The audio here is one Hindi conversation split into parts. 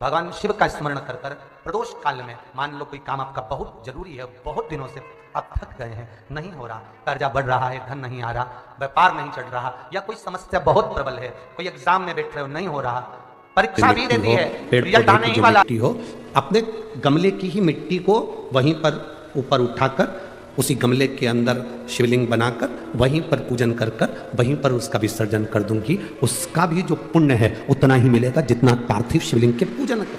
भगवान शिव का स्मरण कर कर प्रदोष काल में मान लो कोई काम आपका बहुत जरूरी है, बहुत दिनों से आप थक गए हैं, नहीं हो रहा, कर्जा बढ़ रहा है, धन नहीं आ रहा, व्यापार नहीं चढ़ रहा, या कोई समस्या बहुत प्रबल है, कोई एग्जाम में बैठ रहे हो, नहीं हो रहा, परीक्षा भी देती है, पेड़ रिजल्ट पौधे आने की ही जो वाला। मिट्टी हो, अपने गमले की ही मिट्टी को वहीं पर ऊपर उठाकर उसी गमले के अंदर शिवलिंग बनाकर वहीं पर पूजन कर कर वहीं पर उसका विसर्जन कर दूंगी। उसका भी जो पुण्य है उतना ही मिलेगा जितना पार्थिव शिवलिंग के पूजन का।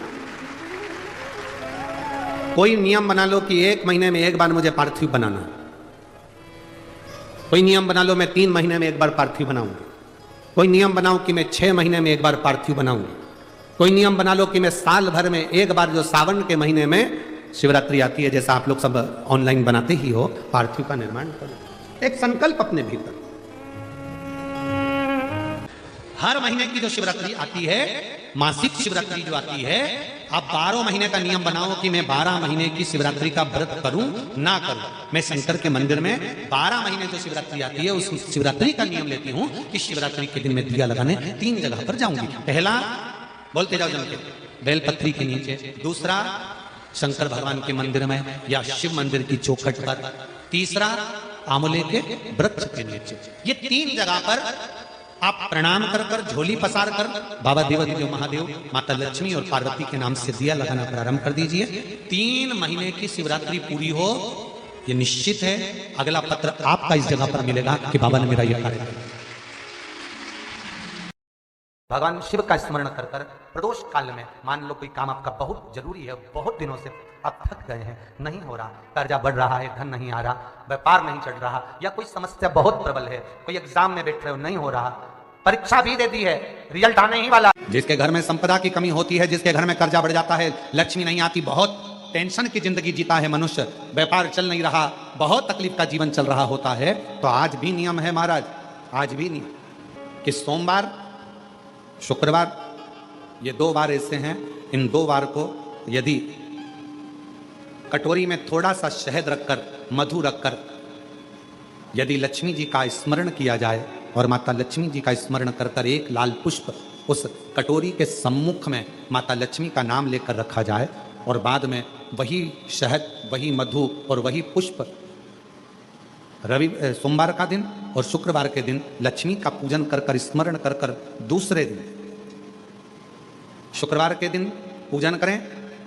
कोई नियम बना लो कि 1 महीने में एक बार मुझे पार्थिव बनाना, कोई नियम बना लो मैं 3 महीने में एक बार पार्थिव बनाऊंगा, कोई नियम बनाओ कि मैं 6 महीने में एक बार पार्थिव बनाऊंगा, कोई नियम बना लो कि मैं साल भर में एक बार जो सावन के महीने में शिवरात्रि आती है, जैसा आप लोग सब ऑनलाइन बनाते ही हो, पार्थिव का निर्माण करो। एक संकल्प अपने भीतर। हर महीने की जो शिवरात्रि आती है, मासिक शिवरात्रि जो आती है, आप 12 महीने का नियम बनाओ कि मैं 12 महीने की शिवरात्रि का व्रत करूं ना करूं। मैं शंकर के मंदिर में 12 महीने जो शिवरात्रि आती है उस शिवरात्रि का नियम लेती हूं कि शिवरात्रि के दिन मैं दिया लगाने 3 जगह पर जाऊंगी। पहला, बोलते जाओ जन के, बेलपत्री के नीचे। दूसरा, शंकर भगवान के मंदिर में या शिव मंदिर की चौखट पर। तीसरा, आंवले के वृक्ष के नीचे। ये 3 जगह पर आप प्रणाम कर कर, झोली पसार कर बाबा देवदेव महादेव, माता लक्ष्मी और पार्वती के नाम से दिया लगाना प्रारंभ कर दीजिए। 3 महीने की शिवरात्रि पूरी हो, ये निश्चित है अगला पत्र आपका इस जगह पर मिलेगा कि बाबा ने मेरा यह कार्य किया। भगवान शिव का स्मरण कर कर प्रदोष काल में मान लो कोई काम आपका बहुत जरूरी है, बहुत दिनों से आप थक गए हैं, नहीं हो रहा, कर्जा बढ़ रहा है, धन नहीं आ रहा, व्यापार नहीं चढ़ रहा, या कोई समस्या बहुत प्रबल है, कोई एग्जाम में बैठ रहे हो, नहीं हो रहा, परीक्षा भी देती है, रिजल्ट आने ही वाला। जिसके घर में संपदा की कमी होती है, जिसके घर में कर्जा बढ़ जाता है, लक्ष्मी नहीं आती, बहुत टेंशन की जिंदगी जीता है मनुष्य, व्यापार चल नहीं रहा, बहुत तकलीफ का जीवन चल रहा होता है, तो आज भी नियम है महाराज, आज भी नियम कि सोमवार, शुक्रवार, ये 2 बार ऐसे हैं, इन 2 बार को यदि कटोरी में थोड़ा सा शहद रखकर, मधु रखकर यदि लक्ष्मी जी का स्मरण किया जाए और माता लक्ष्मी जी का स्मरण कर कर एक लाल पुष्प उस कटोरी के सम्मुख में माता लक्ष्मी का नाम लेकर रखा जाए और बाद में वही शहद, वही मधु और वही पुष्प सोमवार का दिन और शुक्रवार के दिन लक्ष्मी का पूजन कर कर, स्मरण कर कर, दूसरे दिन शुक्रवार के दिन पूजन करें,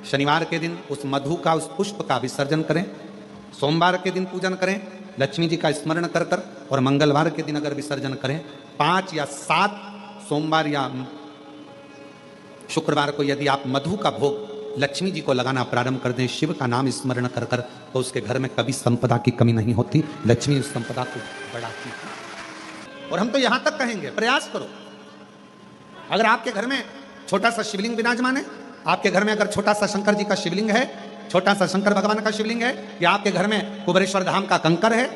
शनिवार के दिन उस मधु का, उस पुष्प का विसर्जन करें, सोमवार के दिन पूजन करें लक्ष्मी जी का स्मरण कर कर, और मंगलवार के दिन अगर विसर्जन करें, 5 या 7 सोमवार या शुक्रवार को यदि आप मधु का भोग लक्ष्मी जी को लगाना प्रारंभ कर दें, शिव का नाम स्मरण कर कर, तो उसके घर में कभी संपदा की कमी नहीं होती, लक्ष्मी उस संपदा को बढ़ाती है। और हम तो यहां तक कहेंगे, प्रयास करो, अगर आपके घर में छोटा सा शिवलिंग विराजमान है, आपके घर में अगर छोटा सा शंकर जी का शिवलिंग है, छोटा सा शंकर भगवान का शिवलिंग है, या आपके घर में कुबेरेश्वर धाम का कंकर है,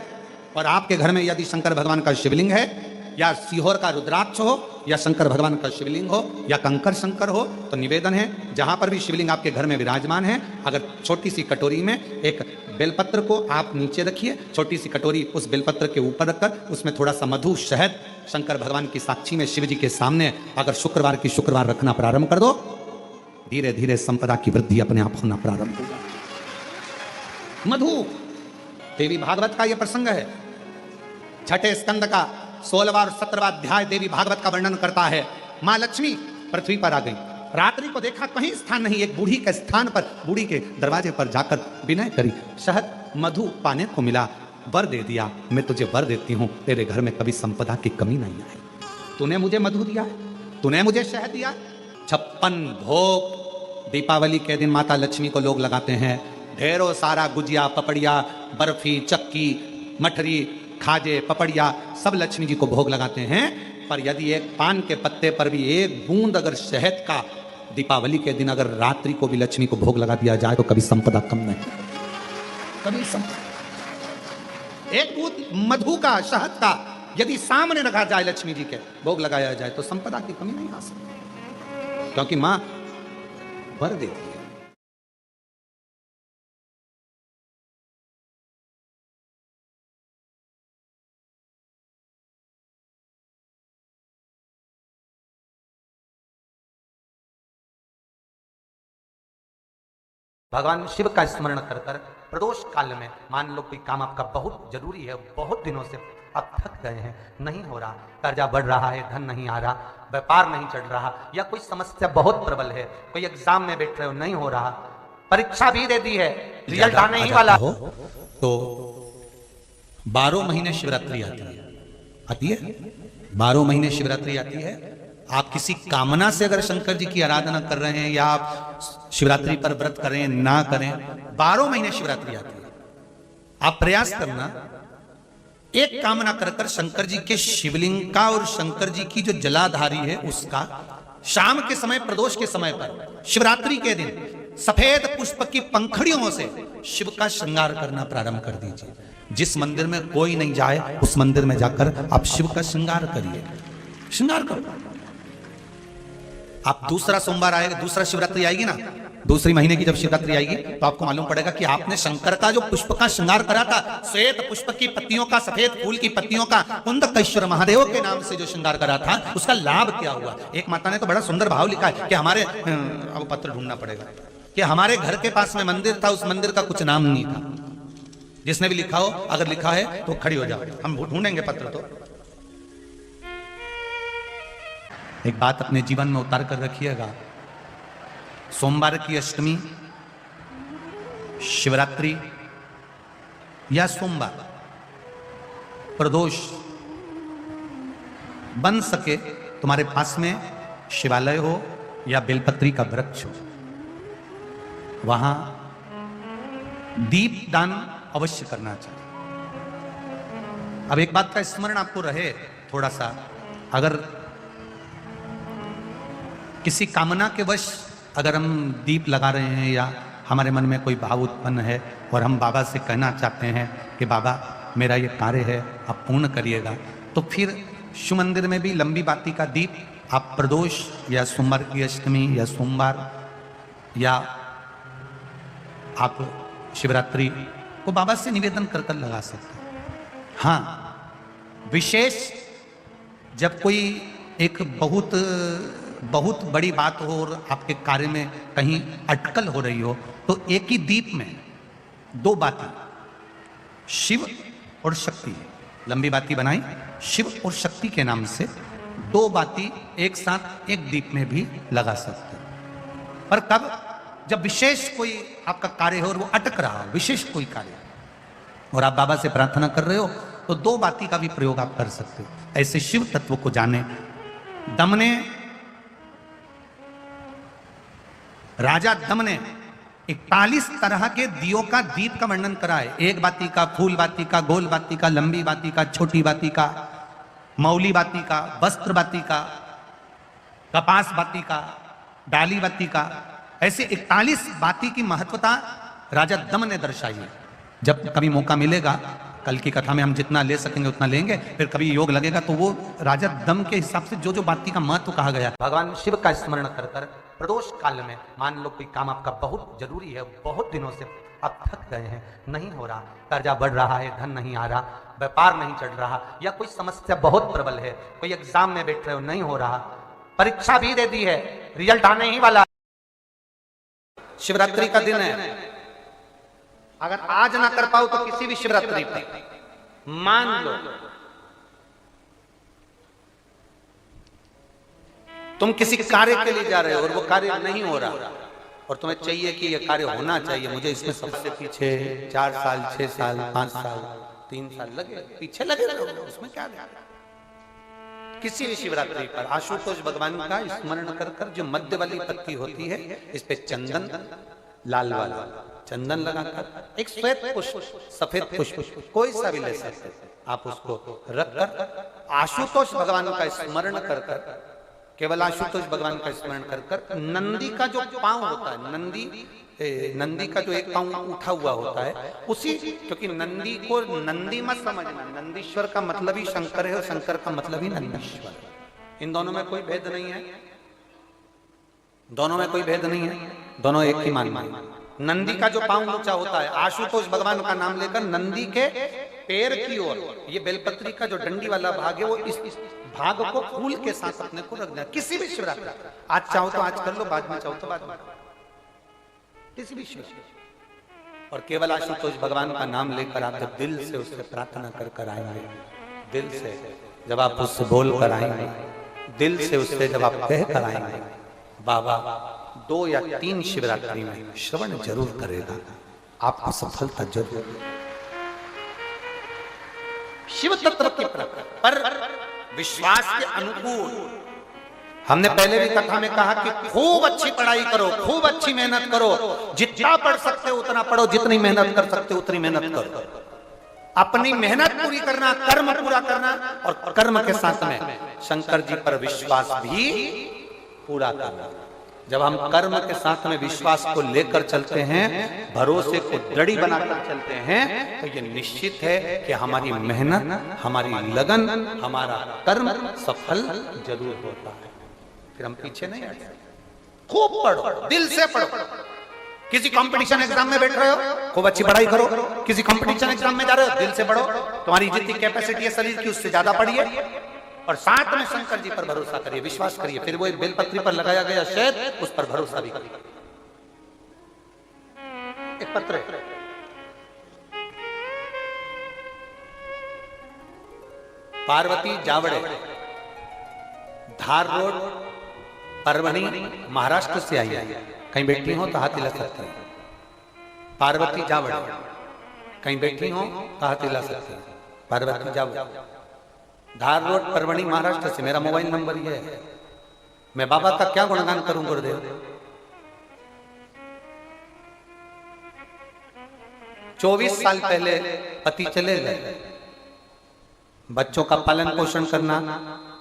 और आपके घर में यदि शंकर भगवान का शिवलिंग है, या सीहोर का रुद्राक्ष हो, या शंकर भगवान का शिवलिंग हो, या कंकर शंकर हो, तो निवेदन है जहां पर भी शिवलिंग आपके घर में विराजमान है, अगर छोटी सी कटोरी में एक बेलपत्र को आप नीचे रखिए, छोटी सी कटोरी उस बेलपत्र के ऊपर रखकर उसमें थोड़ा सा मधु, शहद, शंकर भगवान की साक्षी में शिव जी के सामने अगर शुक्रवार की शुक्रवार रखना प्रारंभ कर दो, धीरे धीरे संपदा की वृद्धि अपने आप होना प्रारंभ होगा। मधु, देवी भागवत का यह प्रसंग है, 6ठे स्कंद का 16वां और 17वां अध्याय देवी भागवत का वर्णन करता है। मां लक्ष्मी पृथ्वी पर आ गई, रात्रि को देखा कहीं स्थान नहीं, एक बूढ़ी के स्थान पर, बूढ़ी के दरवाजे पर जाकर विनय करी, शहद मधु पाने को मिला, वर दे दिया, मैं तुझे वर देती हूं, तेरे घर में कभी संपदा की कमी नहीं आई, तूने मुझे मधु दिया है, तूने मुझे शहद दिया। 56 भोग दीपावली के दिन माता लक्ष्मी को लोग लगाते हैं, ढेरों सारा गुजिया, पपड़िया, बर्फी, चक्की, मठरी, खाजे, पपड़िया सब लक्ष्मी जी को भोग लगाते हैं, पर यदि एक पान के पत्ते पर भी एक बूंद अगर शहद का दीपावली के दिन अगर रात्रि को भी लक्ष्मी को भोग लगा दिया जाए तो कभी संपदा कम नहीं, कभी संपदा। एक बूंद मधु का, शहद का यदि सामने रखा जाए, लक्ष्मी जी के भोग लगाया जाए, तो संपदा की कमी नहीं आ सकती, क्योंकि मां वर देती है। भगवान शिव का स्मरण कर कर प्रदोष काल में मान लो कोई काम आपका बहुत जरूरी है, बहुत दिनों से आप थक गए हैं, नहीं हो रहा, कर्जा बढ़ रहा है, धन नहीं आ रहा, व्यापार नहीं चल रहा, या कोई समस्या बहुत प्रबल है, कोई एग्जाम में बैठ रहे हो नहीं हो रहा, परीक्षा भी दे दी है, रिजल्ट आने ही वाला हो तो 12 महीने शिवरात्रि आती है 12 महीने शिवरात्रि आती है। आप किसी कामना से अगर शंकर जी की आराधना कर रहे हैं या आप शिवरात्रि पर व्रत करें ना करें, 12 महीने शिवरात्रि आती है। आप प्रयास करना, एक कामना कर कर शंकर जी के शिवलिंग का और शंकर जी की जो जलाधारी है उसका शाम के समय, प्रदोष के समय पर, शिवरात्रि के दिन सफेद पुष्प की पंखड़ियों से शिव का श्रृंगार करना प्रारंभ कर दीजिए। जिस मंदिर में कोई नहीं जाए उस मंदिर में जाकर आप शिव का श्रृंगार करिए, श्रृंगार करो। आप दूसरा सोमवार आएगा, दूसरा शिवरात्रि आएगी ना, दूसरी महीने की जब शिवरात्रि आएगी तो आपको मालूम पड़ेगा कि आपने शंकर का जो पुष्प का श्रृंगार करा था, श्वेत पुष्प की पत्तियों का, सफेद फूल की पत्तियों का, कुंदकेश्वर महादेव के नाम से जो श्रृंगार करा था, उसका लाभ क्या हुआ। एक माता ने तो बड़ा सुंदर भाव लिखा है कि हमारे, अब पत्र ढूंढना पड़ेगा, कि हमारे घर के पास में मंदिर था, उस मंदिर का कुछ नाम नहीं था। जिसने भी लिखा हो, अगर लिखा है तो खड़ी हो जाओ, हम ढूंढेंगे पत्र। तो एक बात अपने जीवन में उतार कर रखिएगा, सोमवार की अष्टमी, शिवरात्रि या सोमवार, प्रदोष, बन सके तुम्हारे पास में शिवालय हो या बेलपत्री का वृक्ष हो, वहां दीप दान अवश्य करना चाहिए। अब एक बात का स्मरण आपको रहे थोड़ा सा, अगर किसी कामना के वश अगर हम दीप लगा रहे हैं या हमारे मन में कोई भाव उत्पन्न है और हम बाबा से कहना चाहते हैं कि बाबा मेरा ये कार्य है आप पूर्ण करिएगा, तो फिर शिव मंदिर में भी लंबी बाती का दीप आप प्रदोष या सोमवार की अष्टमी या सोमवार या आप शिवरात्रि को बाबा से निवेदन कर कर लगा सकते हैं। हाँ, विशेष जब कोई एक बहुत बड़ी बात हो और आपके कार्य में कहीं अटकल हो रही हो, तो एक ही दीप में 2 बाती, शिव और शक्ति, लंबी बाती बनाई शिव और शक्ति के नाम से, 2 बाती एक साथ एक दीप में भी लगा सकते हैं। पर कब, जब विशेष कोई आपका कार्य हो और वो अटक रहा हो, विशेष कोई कार्य, और आप बाबा से प्रार्थना कर रहे हो, तो 2 बाती का भी प्रयोग आप कर सकते हो। ऐसे शिव तत्व को जाने। दम ने, राजा दम ने 41 तरह के दियों का दीप का वर्णन करा है। एक बाती का, फूल बाती का, गोल बाती का, लंबी बाती का, छोटी बाती का, मौली बाती का, वस्त्र बाती का, कपास बाती का, डाली बाती का, ऐसे 41 बाती की महत्वता राजा दम ने दर्शाई है। जब कभी मौका मिलेगा, कल की कथा में हम जितना ले सकेंगे उतना लेंगे, फिर कभी योग लगेगा तो वो राजा दम के हिसाब से जो जो बाती का महत्व कहा गया। भगवान शिव का स्मरण कर कर प्रदोष काल में मान लो कोई काम आपका बहुत जरूरी है, बहुत दिनों से आप थक गए हैं, नहीं हो रहा, कर्जा बढ़ रहा है, धन नहीं आ रहा, व्यापार नहीं चल रहा, या कोई समस्या बहुत प्रबल है, कोई एग्जाम में बैठ रहे हो नहीं हो रहा, परीक्षा भी दे दी है, रिजल्ट आने ही वाला, शिवरात्रि का दिन है, अगर आज ना कर पाओ तो किसी भी शिवरात्रि पर मान लो तुम किसी कार्य के लिए जा रहे हो और वो कार्य नहीं हो रहा और तुम्हें चाहिए कि ये कार्य होना चाहिए, मुझे इसमें सबसे पीछे 4 साल 6 साल 5 साल 3 साल लगे, पीछे लगे रहो, उसमें क्या है। किसी भी शिवरात्रि पर आशुतोष भगवान का स्मरण कर कर जो मध्य वाली पत्ती होती है, इस पे चंदन, लाल वाला चंदन लगाकर, एक श्वेत पुष्प, सफेद पुष्प, कोई सा भी ले सकते, आप उसको रख कर आशुतोष भगवान का स्मरण कर कर, केवल आशुतोष भगवान का स्मरण कर कर, नंदी का जो पांव होता है, नंदी का जो एक पांव उठा हुआ होता है, उसी, क्योंकि नंदी को नंदी मत समझना, नंदीश्वर का मतलब ही शंकर है और शंकर का मतलब ही नंदीश्वर। इन दोनों में कोई भेद नहीं है, दोनों में कोई भेद नहीं है, दोनों एक ही मान है। नंदी का जो पांव ऊंचा होता है, आशुतोष भगवान का नाम लेकर नंदी के पैर की ओर, ये बेलपत्री का जो डंडी वाला भाग है, वो इस भाग को फूल के साथ अपने को रख देना। किसी भी शिवरात्रि, आज चाहो तो आज कर लो, बाद में चाहो तो बाद में। किसी भी शिव और केवल आशुतोष भगवान का नाम लेकर आप जब दिल से उससे प्रार्थना कर कर आएंगे, दिल से जब आप उससे बोल कर आएंगे, दिल से उससे जब आप कह कर आएंगे, बाबा 2 या 3 शिवरात्रि में श्रवण जरूर करेगा, आपको सफलता जरूर। शिव तत्व के पर विश्वास के अनुकूल हमने पहले भी कथा में कहा कि खूब अच्छी पढ़ाई करो, खूब अच्छी मेहनत करो, जितना पढ़ सकते हो उतना पढ़ो, जितनी मेहनत कर सकते हो उतनी मेहनत करो। अपनी मेहनत पूरी करना, कर्म पूरा करना, और कर्म के साथ में शंकर जी पर विश्वास भी पूरा करना। जब हम कर्म के साथ में विश्वास को लेकर चलते हैं, भरोसे को दृढ़ बनाकर चलते हैं, तो ये निश्चित है कि हमारी मेहनत, हमारी लगन, हमारा कर्म सफल जरूर होता है। फिर हम पीछे नहीं हटते। खूब पढ़ो, दिल से पढ़ो। किसी कंपटीशन एग्जाम में बैठ रहे हो, खूब अच्छी पढ़ाई करो। किसी कंपटीशन एग्जाम में जा रहे हो, दिल से पढ़ो। तुम्हारी जितनी कैपेसिटी है शरीर की उससे ज्यादा पढ़िए, और साथ में शंकर जी पर भरोसा करिए, विश्वास करिए। फिर वो एक बेलपत्री पर लगाया गया शहद, उस पर भरोसा भी करिए। एक पत्र है, पार्वती जावड़े, धार रोड, परभणी, महाराष्ट्र से आई है। कहीं बैठी हो तो हाथ हिला सकते हैं। पार्वती जावड़े, कहीं बैठी हो तो हाथ हिला सकते हैं। पार्वती जावड़े, धार रोड, परभणी, महाराष्ट्र से। मेरा मोबाइल नंबर ये है। मैं बाबा का क्या गुणगान करूं गुरुदेव। 24 साल पहले पति चले गए, बच्चों का पालन पोषण करना,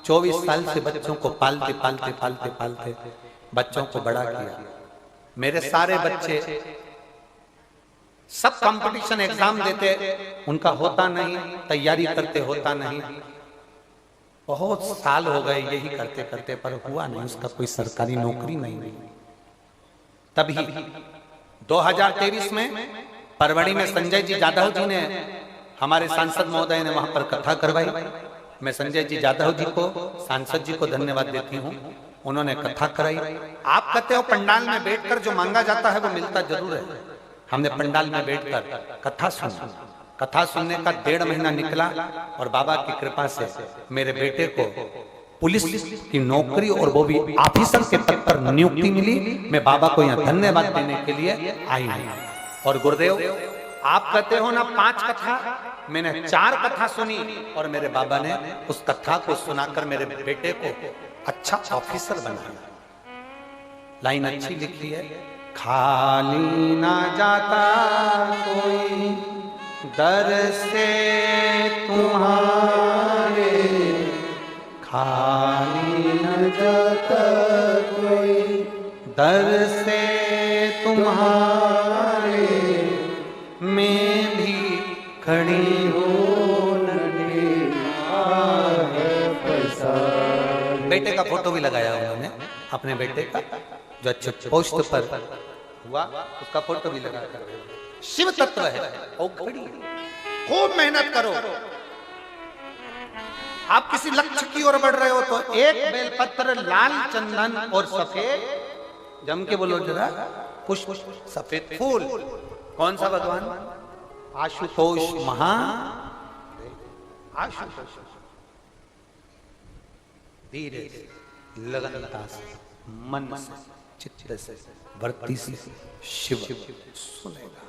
24 साल से बच्चों को पालते पालते पालते पालते बच्चों को बड़ा किया। मेरे सारे बच्चे सब कंपटीशन एग्जाम देते, उनका होता नहीं, तैयारी करते होता नहीं। बहुत साल हो गए यही करते करते, पर हुआ नहीं, उसका कोई सरकारी नौकरी नहीं हुई। तभी 2023 में परभणी में संजय जी जाधव जी ने, हमारे सांसद महोदय ने वहां पर कथा करवाई। मैं संजय जी जाधव जी को, सांसद जी को धन्यवाद देती हूँ, उन्होंने कथा कराई। आप कहते हो पंडाल में बैठकर जो मांगा जाता है वो मिलता जरूर है। हमने पंडाल में बैठकर कथा सुनी। कथा सुनने का 1.5 महीना निकला, और बाबा की कृपा से मेरे बेटे को पुलिस की नौकरी, और वो भी ऑफिसर के पद पर नियुक्ति मिली। मैं बाबा को यहाँ धन्यवाद देने के लिए आई हूँ। और गुरुदेव, आप कहते हो ना 5 कथा, मैंने 4 कथा सुनी, और मेरे बाबा ने उस कथा को सुनाकर मेरे बेटे को अच्छा ऑफिसर बनाया। लाइन अच्छी लिखी है, खाली ना जाता कोई दर से तुम्हारे, खाली न जाता कोई दर से तुम्हारे, मैं भी खड़ी हूँ बेटे का फोटो भी लगाया उन्होंने, अपने बेटे का जो अच्छे पोस्ट पर हुआ उसका फोटो भी लगा कर। शिव तत्व है, ओ खड़ी। खूब मेहनत करो। आप किसी लक्ष्य की ओर बढ़ रहे हो तो एक बेलपत्र, लाल चंदन और सफेद, जम के बोलो जरा, पुष्प, सफेद फूल। कौन सा भगवान? आशुतोष महा आशुतोष। धीरे से, लगनता से, मन से, चित्त से, वृत्ति से शिव सुनेगा।